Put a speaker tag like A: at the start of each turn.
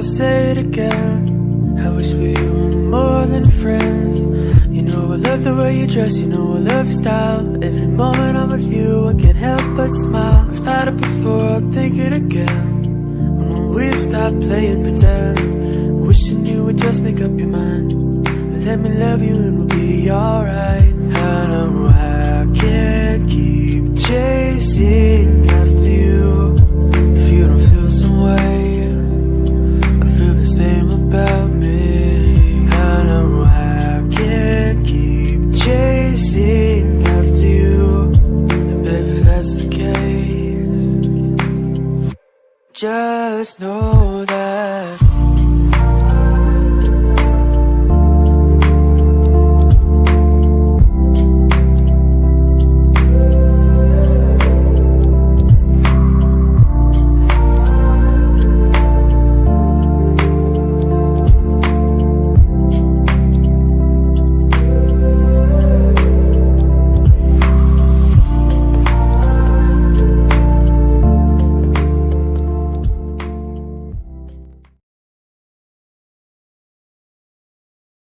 A: will say it again. I wish we were more than friends. You know I love the way you dress, you know I love your style. Every moment I'm with you, I can't help but smile. I've thought it before, I'll think it again. When we stop playing pretend, wishing you would just make up your mind. Let me love you and we'll be alright. I know I can't keep chasing after you if you don't feel some way. I feel the same about me. I know I can't keep chasing after you, and baby, if that's the case, just know that